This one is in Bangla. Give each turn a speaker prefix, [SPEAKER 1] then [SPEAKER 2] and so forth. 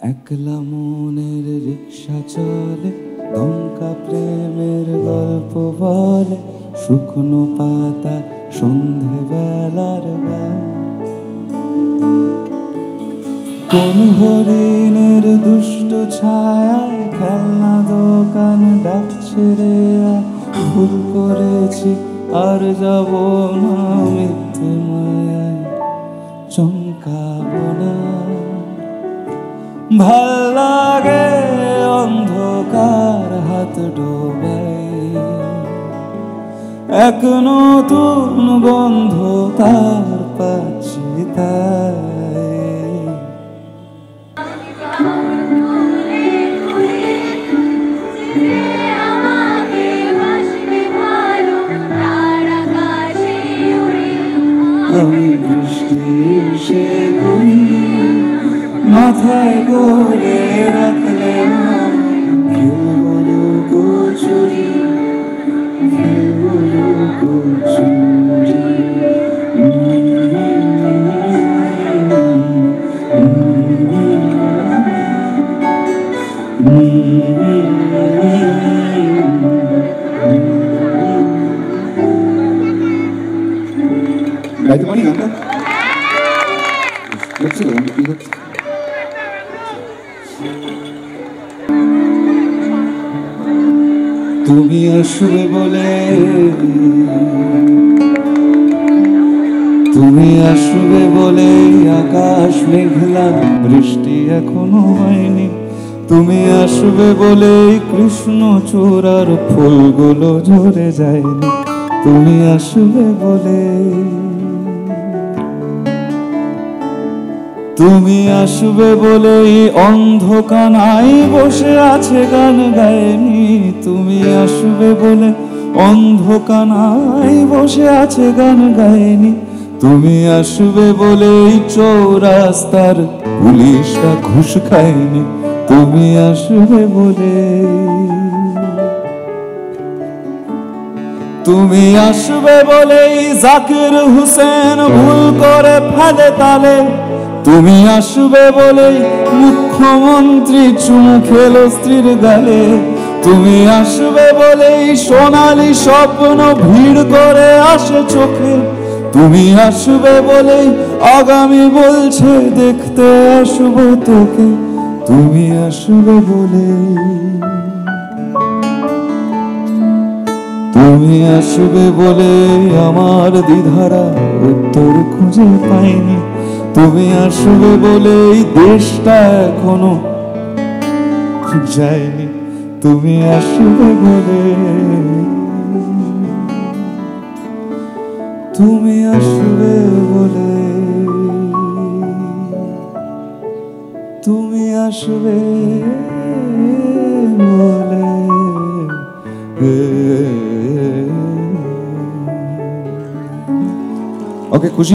[SPEAKER 1] একলা মনের রিক্সা চলে, দমকা প্রেমের গল্প বলে, শুকনো পাতা সন্ধে বেলার গান। কোন হরিণের দুষ্ট ছায়ায় খেলনা দোকান ডাকছে রে, ভুল করেছি আর যাব না মিথ্যে মায়ায় চমকাবো না। ভাল লাগে অন্ধকার হাত ডোবাই, এক নতুন গন্ধ তার পাচ্ছি তাই। আমি বৃষ্টির সে মাথায় গড়ে রাখলে খেলবো কচুরি, খেলবো কচুরি। গাইতে পারি গানটা? কি হচ্ছে? তুমি আসবে বলে, তুমি আসবে বলে আকাশ মেঘলা, বৃষ্টি এখনো হয়নি। তুমি আসবে বলে কৃষ্ণ চূড়ার ফুলগুলো ঝরে যায়নি। তুমি আসবে বলে, তুমি আসবে বলে অন্ধকানায় বসে আছে গান গায়নি। তুমি আসবে বলে অন্ধকানায় বসে আছে গান গায়নি। তুমি আসবে বলে চৌরাস্তার পুলিশরা ঘুষ খায়নি। তুমি আসবে বলে, তুমি আসবে বলে জাকির হুসেন ভুল করে ফেলে তালে। তুমি আসবে বলে মুখ্যমন্ত্রী চুমু খেলো স্ত্রীর গালে। তুমি আসবে বলে সোনালি স্বপ্ন ভিড় করে আসে চোখে। তুমি আসবে বলে আগামী বলছে দেখতে আসবো তোকে। তুমি আসবে বলে, তুমি আসবে বলে আমার দ্বিধারা উত্তর খুঁজে পাইনি। তুমি আসবে বলে এই দেশটা এখনো যায়নি। তুমি আসবে বলে, তুমি আসবে বলে, তুমি আসবে বলে।